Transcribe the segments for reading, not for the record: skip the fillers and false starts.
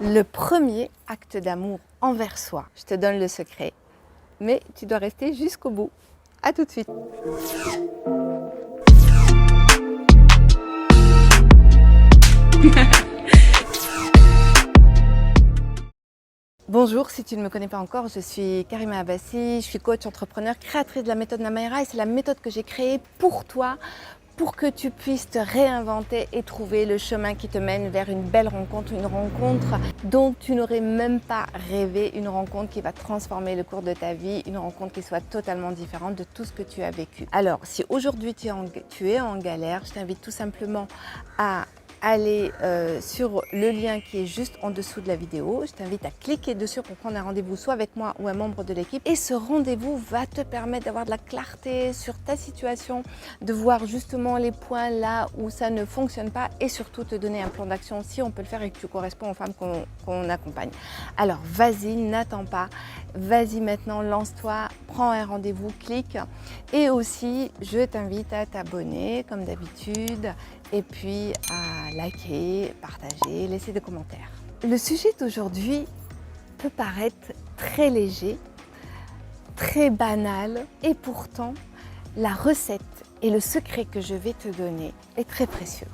Le premier acte d'amour envers soi. Je te donne le secret, mais tu dois rester jusqu'au bout. À tout de suite. Bonjour, si tu ne me connais pas encore, je suis Karima Abbassi, je suis coach, entrepreneur, créatrice de la méthode Namaera et c'est la méthode que j'ai créée pour toi, pour que tu puisses te réinventer et trouver le chemin qui te mène vers une belle rencontre, une rencontre dont tu n'aurais même pas rêvé, une rencontre qui va transformer le cours de ta vie, une rencontre qui soit totalement différente de tout ce que tu as vécu. Alors, si aujourd'hui tu es en galère, je t'invite tout simplement à aller sur le lien qui est juste en dessous de la vidéo. Je t'invite à cliquer dessus pour prendre un rendez-vous soit avec moi ou un membre de l'équipe. Et ce rendez-vous va te permettre d'avoir de la clarté sur ta situation, de voir justement les points là où ça ne fonctionne pas et surtout te donner un plan d'action si on peut le faire et que tu corresponds aux femmes qu'on accompagne. Alors vas-y, n'attends pas, vas-y maintenant, lance-toi, prends un rendez-vous, clique. Et aussi, je t'invite à t'abonner comme d'habitude et puis à liker, partager, laisser des commentaires. Le sujet d'aujourd'hui peut paraître très léger, très banal et pourtant la recette et le secret que je vais te donner est très précieux.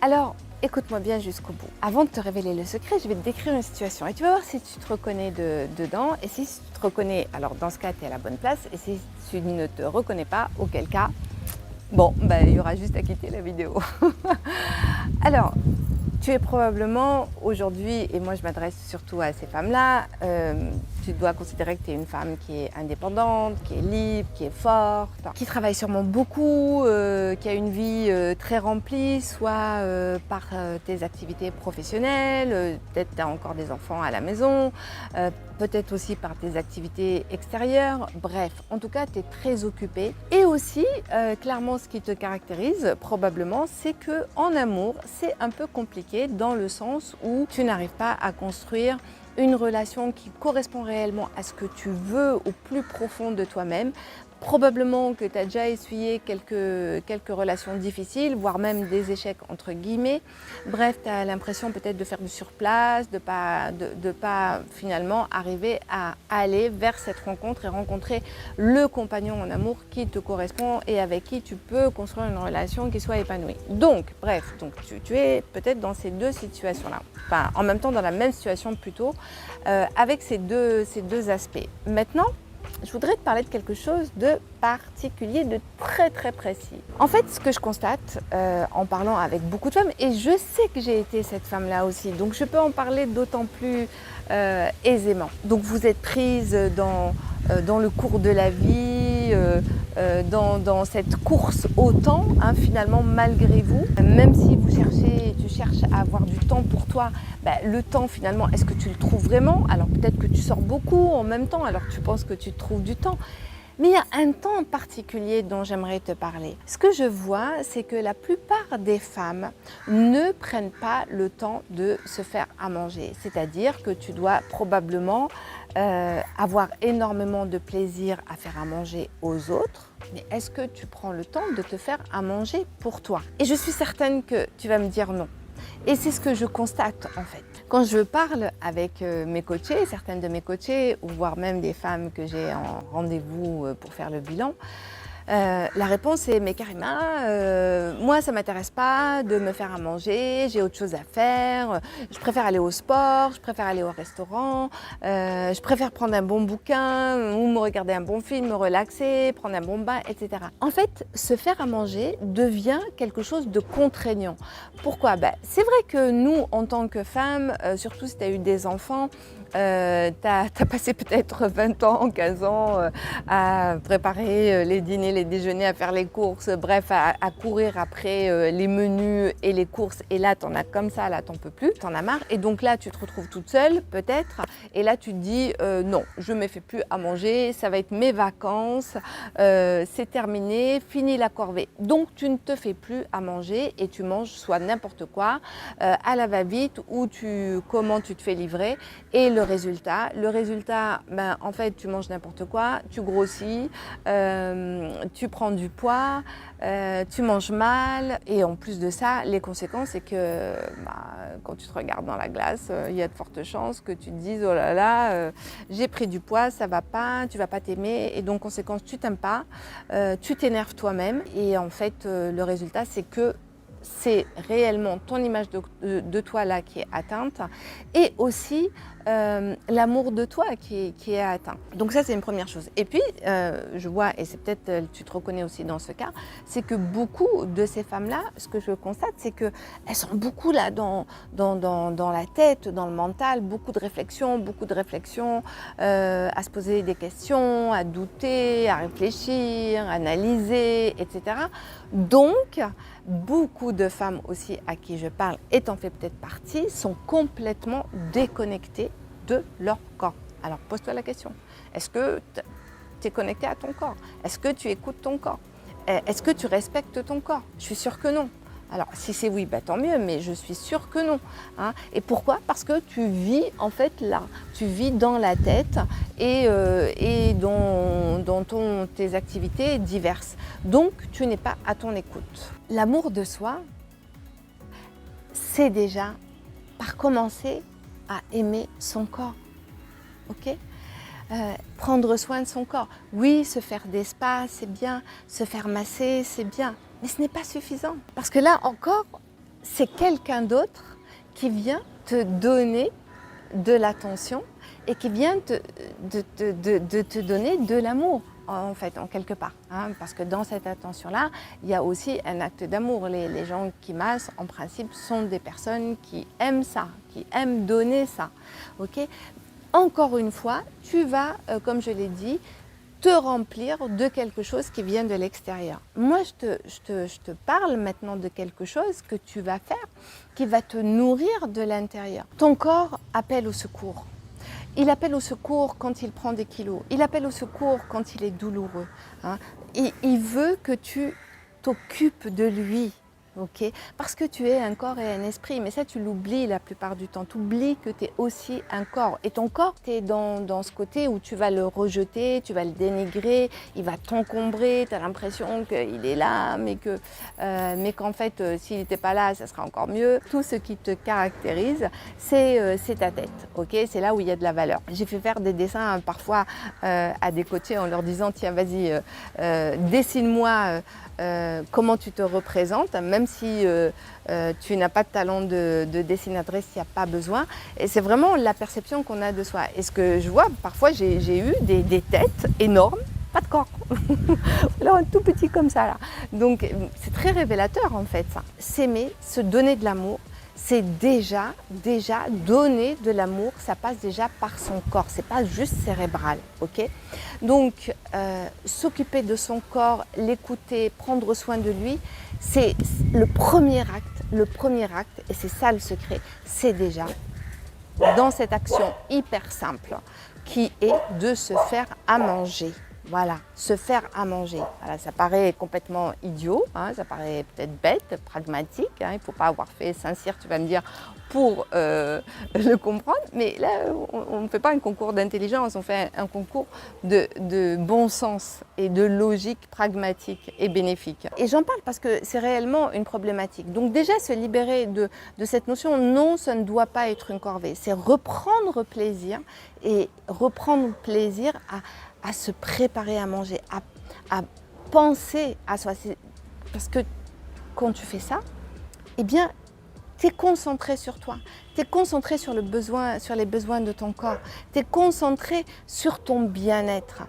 Alors écoute-moi bien jusqu'au bout. Avant de te révéler le secret, je vais te décrire une situation et tu vas voir si tu te reconnais dedans et si tu te reconnais, alors dans ce cas tu es à la bonne place et si tu ne te reconnais pas, auquel cas bon, il y aura juste à quitter la vidéo. Alors, tu es probablement aujourd'hui, et moi je m'adresse surtout à ces femmes-là, tu dois considérer que tu es une femme qui est indépendante, qui est libre, qui est forte, qui travaille sûrement beaucoup, qui a une vie très remplie, soit par tes activités professionnelles, peut-être tu as encore des enfants à la maison, peut-être aussi par tes activités extérieures, bref, en tout cas tu es très occupée. Et aussi, clairement ce qui te caractérise probablement, c'est qu'en amour, c'est un peu compliqué dans le sens où tu n'arrives pas à construire une relation qui correspond réellement à ce que tu veux au plus profond de toi-même. Probablement que tu as déjà essuyé quelques relations difficiles, voire même des échecs entre guillemets. Bref, tu as l'impression peut-être de faire du surplace, de pas finalement arriver à aller vers cette rencontre et rencontrer le compagnon en amour qui te correspond et avec qui tu peux construire une relation qui soit épanouie. Donc, bref, tu es peut-être dans ces deux situations-là. Enfin, en même temps dans la même situation plutôt, avec ces deux aspects. Maintenant, je voudrais te parler de quelque chose de particulier, de très très précis. En fait, ce que je constate en parlant avec beaucoup de femmes, et je sais que j'ai été cette femme-là aussi, donc je peux en parler d'autant plus aisément. Donc vous êtes prise dans le cours de la vie, dans cette course au temps, hein, finalement malgré vous, même si tu cherches à avoir du temps pour toi, le temps finalement, est-ce que tu le trouves vraiment? Alors peut-être que tu sors beaucoup en même temps, alors tu penses que tu trouves du temps. Mais il y a un temps en particulier dont j'aimerais te parler. Ce que je vois, c'est que la plupart des femmes ne prennent pas le temps de se faire à manger. C'est-à-dire que tu dois probablement avoir énormément de plaisir à faire à manger aux autres. Mais est-ce que tu prends le temps de te faire à manger pour toi? Et je suis certaine que tu vas me dire non. Et c'est ce que je constate en fait. Quand je parle avec mes coachés, certaines de mes coachés, ou voire même des femmes que j'ai en rendez-vous pour faire le bilan, la réponse est « mais Karima, moi ça m'intéresse pas de me faire à manger, j'ai autre chose à faire, je préfère aller au sport, je préfère aller au restaurant, je préfère prendre un bon bouquin ou me regarder un bon film, me relaxer, prendre un bon bain, etc. » En fait, se faire à manger devient quelque chose de contraignant. Pourquoi? C'est vrai que nous, en tant que femmes, surtout si tu as eu des enfants, tu as passé peut-être 20 ans, 15 ans à préparer les dîners, les déjeuners, à faire les courses, bref, à courir après les menus et les courses. Et là, tu en as comme ça, là, tu n'en peux plus, tu en as marre. Et donc là, tu te retrouves toute seule, peut-être. Et là, tu te dis, non, je ne me fais plus à manger, ça va être mes vacances, c'est terminé, fini la corvée. Donc, tu ne te fais plus à manger et tu manges soit n'importe quoi, à la va-vite, ou comment tu te fais livrer. Et le résultat, en fait, tu manges n'importe quoi, tu grossis, tu prends du poids, tu manges mal et en plus de ça, les conséquences c'est que quand tu te regardes dans la glace, il y a de fortes chances que tu te dises oh là là, j'ai pris du poids, ça va pas, tu vas pas t'aimer et donc conséquence tu t'aimes pas, tu t'énerves toi-même et en fait le résultat c'est que c'est réellement ton image de toi là qui est atteinte et aussi l'amour de toi qui est atteint. Donc ça c'est une première chose. Et puis je vois, et c'est peut-être tu te reconnais aussi dans ce cas, c'est que beaucoup de ces femmes-là, ce que je constate, c'est qu'elles sont beaucoup là dans la tête, dans le mental, beaucoup de réflexions, à se poser des questions, à douter, à réfléchir, à analyser, etc. Donc, beaucoup de femmes aussi à qui je parle, étant fait peut-être partie, sont complètement déconnectées de leur corps. Alors pose-toi la question, est-ce que tu es connecté à ton corps? Est-ce que tu écoutes ton corps? Est-ce que tu respectes ton corps? Je suis sûre que non. Alors si c'est oui, tant mieux, mais je suis sûre que non. Hein. Et pourquoi? Parce que tu vis en fait là, tu vis dans la tête et dans tes activités diverses. Donc tu n'es pas à ton écoute. L'amour de soi, c'est déjà par commencer à aimer son corps. Ok? Prendre soin de son corps. Oui, se faire des spas, c'est bien. Se faire masser, c'est bien. Mais ce n'est pas suffisant. Parce que là encore, c'est quelqu'un d'autre qui vient te donner de l'attention et qui vient de te donner de l'amour, en fait, en quelque part. Hein, parce que dans cette attention-là, il y a aussi un acte d'amour. Les gens qui massent, en principe, sont des personnes qui aiment ça, qui aiment donner ça. Okay? Encore une fois, tu vas, comme je l'ai dit, te remplir de quelque chose qui vient de l'extérieur. Moi, je te parle maintenant de quelque chose que tu vas faire qui va te nourrir de l'intérieur. Ton corps appelle au secours. Il appelle au secours quand il prend des kilos. Il appelle au secours quand il est douloureux. Hein. Il veut que tu t'occupes de lui. Okay? Parce que tu es un corps et un esprit, mais ça tu l'oublies la plupart du temps, tu oublies que tu es aussi un corps et ton corps, tu es dans ce côté où tu vas le rejeter, tu vas le dénigrer, il va t'encombrer, tu as l'impression qu'il est là, mais qu'en fait s'il n'était pas là, ça sera encore mieux. Tout ce qui te caractérise, c'est ta tête, okay? C'est là où il y a de la valeur. J'ai fait faire des dessins parfois à des coachés en leur disant tiens vas-y, dessine-moi comment tu te représentes, même si tu n'as pas de talent de dessinatrice, il n'y a pas besoin. Et c'est vraiment la perception qu'on a de soi. Et ce que je vois, parfois j'ai eu des têtes énormes, pas de corps, alors un tout petit comme ça là. Donc c'est très révélateur en fait ça. S'aimer, se donner de l'amour, c'est déjà donner de l'amour, ça passe déjà par son corps, c'est pas juste cérébral, ok? Donc s'occuper de son corps, l'écouter, prendre soin de lui, c'est le premier acte, et c'est ça le secret, c'est déjà dans cette action hyper simple qui est de se faire à manger. Voilà, se faire à manger. Voilà, ça paraît complètement idiot, hein, ça paraît peut-être bête, pragmatique. Hein, il ne faut pas avoir fait Saint-Cyr, tu vas me dire, pour le comprendre. Mais là, on ne fait pas un concours d'intelligence, on fait un concours de bon sens et de logique pragmatique et bénéfique. Et j'en parle parce que c'est réellement une problématique. Donc déjà, se libérer de cette notion, non, ça ne doit pas être une corvée. C'est reprendre plaisir et reprendre plaisir à se préparer à manger, à penser à soi. Parce que quand tu fais ça, eh bien, tu es concentré sur toi, tu es concentré sur les besoins de ton corps, tu es concentré sur ton bien-être.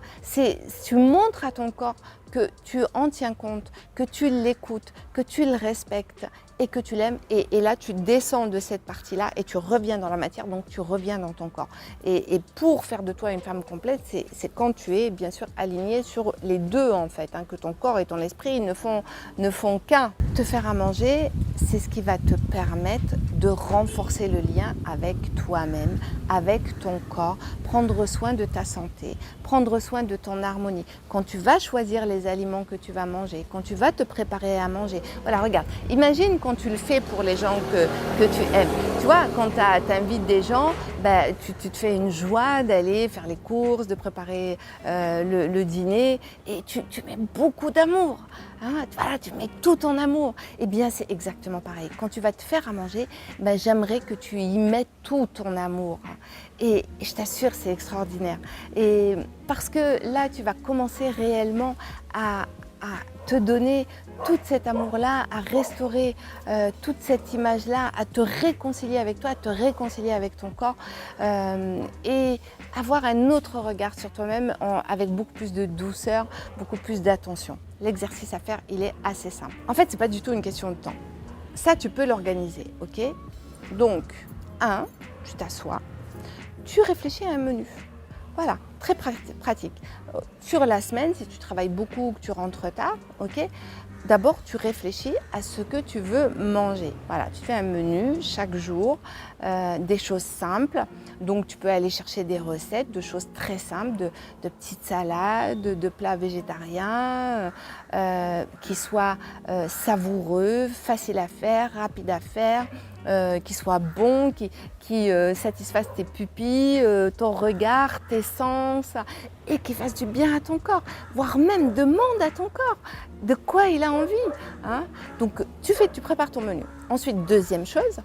Tu montres à ton corps que tu en tiens compte, que tu l'écoutes, que tu le respectes et que tu l'aimes. Et là, tu descends de cette partie-là et tu reviens dans la matière, donc tu reviens dans ton corps. Et pour faire de toi une femme complète, c'est quand tu es bien sûr aligné sur les deux en fait, hein, que ton corps et ton esprit ne font qu'un. Te faire à manger, c'est ce qui va te permettre de renforcer le lien avec toi-même, avec ton corps, prendre soin de ta santé, prendre soin de ton harmonie. Quand tu vas choisir les aliments que tu vas manger, quand tu vas te préparer à manger, voilà, regarde, imagine quand tu le fais pour les gens que tu aimes. Tu vois, quand tu invites des gens, ben, tu te fais une joie d'aller faire les courses, de préparer le dîner et tu mets beaucoup d'amour. Hein, voilà, tu mets tout ton amour. Eh bien, c'est exactement pareil. Quand tu vas te faire à manger, ben, j'aimerais que tu y mettes tout ton amour. Et je t'assure, c'est extraordinaire. Et parce que là, tu vas commencer réellement à te donner tout cet amour-là, à restaurer toute cette image-là, à te réconcilier avec toi, à te réconcilier avec ton corps et avoir un autre regard sur toi-même avec beaucoup plus de douceur, beaucoup plus d'attention. L'exercice à faire, il est assez simple. En fait, c'est pas du tout une question de temps. Ça, tu peux l'organiser, ok? Donc, tu t'assois, tu réfléchis à un menu. Voilà, très pratique. Sur la semaine, si tu travailles beaucoup ou que tu rentres tard, ok, d'abord tu réfléchis à ce que tu veux manger. Voilà, tu fais un menu chaque jour, des choses simples. Donc tu peux aller chercher des recettes de choses très simples, de petites salades, de plats végétariens qui soient savoureux, faciles à faire, rapides à faire. Qui soient bons, qui satisfassent tes pupilles, ton regard, tes sens et qui fassent du bien à ton corps, voire même demande à ton corps de quoi il a envie. Hein. Donc tu prépares ton menu. Ensuite, deuxième chose,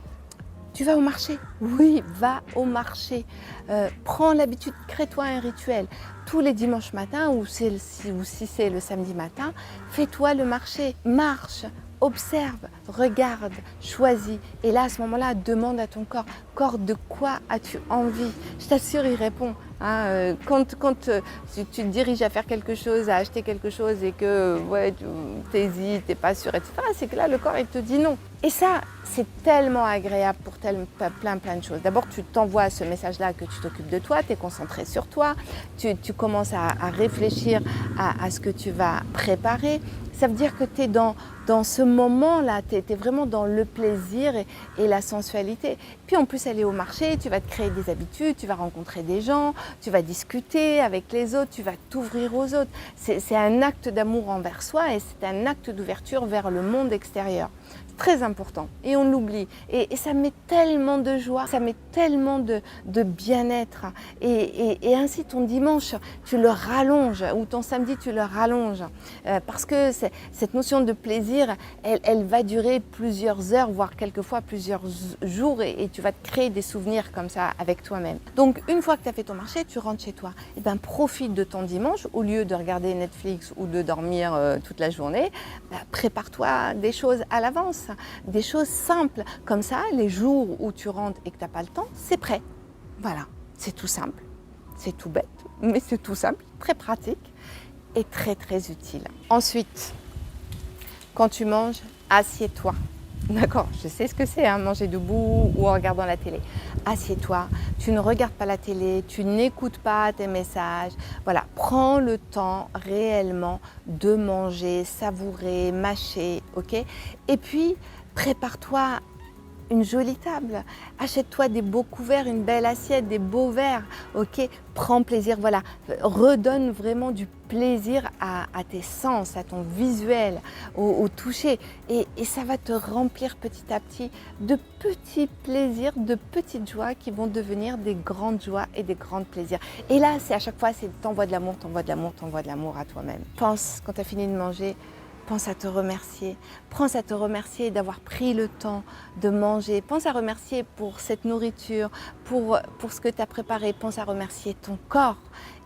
tu vas au marché. Oui, va au marché. Prends l'habitude, crée-toi un rituel. Tous les dimanches matins ou si c'est le samedi matin, fais-toi le marché, marche. Observe, regarde, choisis. Et là, à ce moment-là, demande à ton corps, de quoi as-tu envie? Je t'assure, il répond. Hein, quand tu te diriges à faire quelque chose, à acheter quelque chose et que ouais, tu hésites, tu n'es pas sûr, etc., c'est que là, le corps, il te dit non. Et ça, c'est tellement agréable pour plein de choses. D'abord, tu t'envoies ce message-là que tu t'occupes de toi, tu es concentré sur toi, tu commences à réfléchir à ce que tu vas préparer. Ça veut dire que tu es dans ce moment-là, tu es vraiment dans le plaisir et la sensualité. Puis en plus, aller au marché, tu vas te créer des habitudes, tu vas rencontrer des gens, tu vas discuter avec les autres, tu vas t'ouvrir aux autres. C'est un acte d'amour envers soi et c'est un acte d'ouverture vers le monde extérieur. C'est très important et on l'oublie. Et ça met tellement de joie, ça met tellement de bien-être. Et ainsi, ton dimanche, tu le rallonges ou ton samedi, tu le rallonges. Parce que cette notion de plaisir, elle va durer plusieurs heures, voire quelquefois plusieurs jours et tu vas te créer des souvenirs comme ça avec toi-même. Donc, une fois que tu as fait ton marché, tu rentres chez toi. Et ben, profite de ton dimanche au lieu de regarder Netflix ou de dormir toute la journée. Prépare-toi des choses à l'avance, des choses simples. Comme ça, les jours où tu rentres et que tu n'as pas le temps, c'est prêt. Voilà, c'est tout simple, c'est tout bête, mais c'est tout simple, très pratique et très très utile. Ensuite, quand tu manges, assieds-toi. D'accord, je sais ce que c'est, hein, manger debout ou en regardant la télé. Assieds-toi, tu ne regardes pas la télé, tu n'écoutes pas tes messages. Voilà, prends le temps réellement de manger, savourer, mâcher, ok? Et puis, prépare-toi une jolie table, achète-toi des beaux couverts, une belle assiette, des beaux verres, ok? Prends plaisir, voilà, redonne vraiment du plaisir à tes sens, à ton visuel, au toucher et ça va te remplir petit à petit de petits plaisirs, de petites joies qui vont devenir des grandes joies et des grands plaisirs. Et là, c'est à chaque fois, c'est t'envoies de l'amour, t'envoies de l'amour, t'envoies de l'amour à toi-même. Pense, quand tu as fini de manger, pense à te remercier. Pense à te remercier d'avoir pris le temps de manger. Pense à remercier pour cette nourriture, pour ce que tu as préparé. Pense à remercier ton corps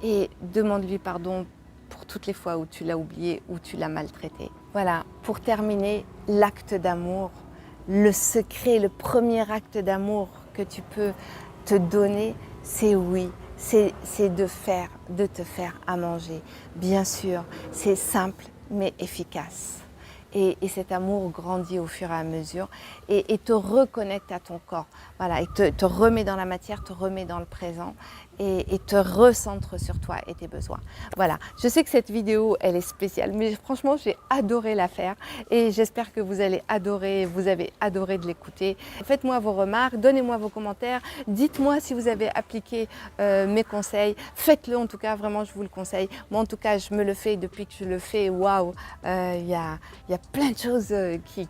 et demande-lui pardon pour toutes les fois où tu l'as oublié, où tu l'as maltraité. Voilà, pour terminer, l'acte d'amour, le secret, le premier acte d'amour que tu peux te donner, c'est oui. C'est de te faire à manger. Bien sûr, c'est simple mais efficace. et cet amour grandit au fur et à mesure et te reconnecte à ton corps. Voilà, et te remet dans la matière, te remet dans le présent et te recentre sur toi et tes besoins. Voilà, je sais que cette vidéo, elle est spéciale, mais franchement, j'ai adoré la faire et j'espère que vous allez adorer, vous avez adoré de l'écouter. Faites-moi vos remarques, donnez-moi vos commentaires, dites-moi si vous avez appliqué mes conseils, faites-le en tout cas, vraiment je vous le conseille. Moi en tout cas, je me le fais depuis que je le fais, waouh, il y a plein de choses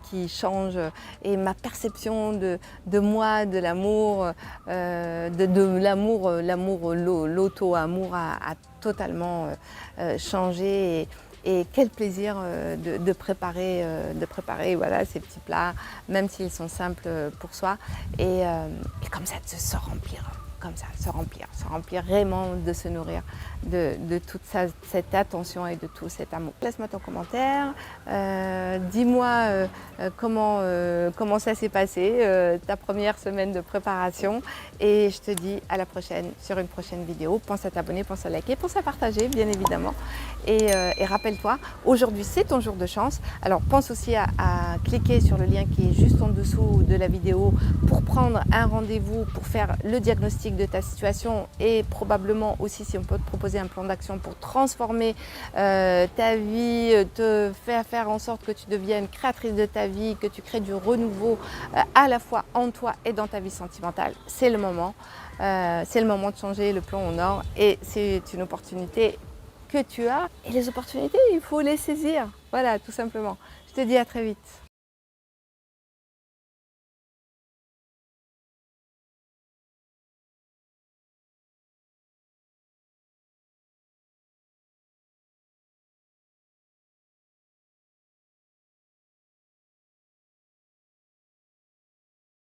qui changent et ma perception de moi, de l'amour, l'auto-amour a totalement changé et quel plaisir de préparer voilà, ces petits plats, même s'ils sont simples pour soi et comme ça de se remplir. Comme ça, se remplir vraiment, de se nourrir de toute cette attention et de tout cet amour. Laisse-moi ton commentaire, dis-moi comment ça s'est passé, ta première semaine de préparation et je te dis à la prochaine sur une prochaine vidéo. Pense à t'abonner, pense à liker, pense à partager bien évidemment et rappelle-toi, aujourd'hui c'est ton jour de chance. Alors pense aussi à cliquer sur le lien qui est juste en dessous de la vidéo pour prendre un rendez-vous, pour faire le diagnostic de ta situation et probablement aussi si on peut te proposer un plan d'action pour transformer ta vie, te faire en sorte que tu deviennes créatrice de ta vie, que tu crées du renouveau à la fois en toi et dans ta vie sentimentale. C'est le moment de changer le plan au nord et c'est une opportunité que tu as et les opportunités, il faut les saisir. Voilà, tout simplement. Je te dis à très vite.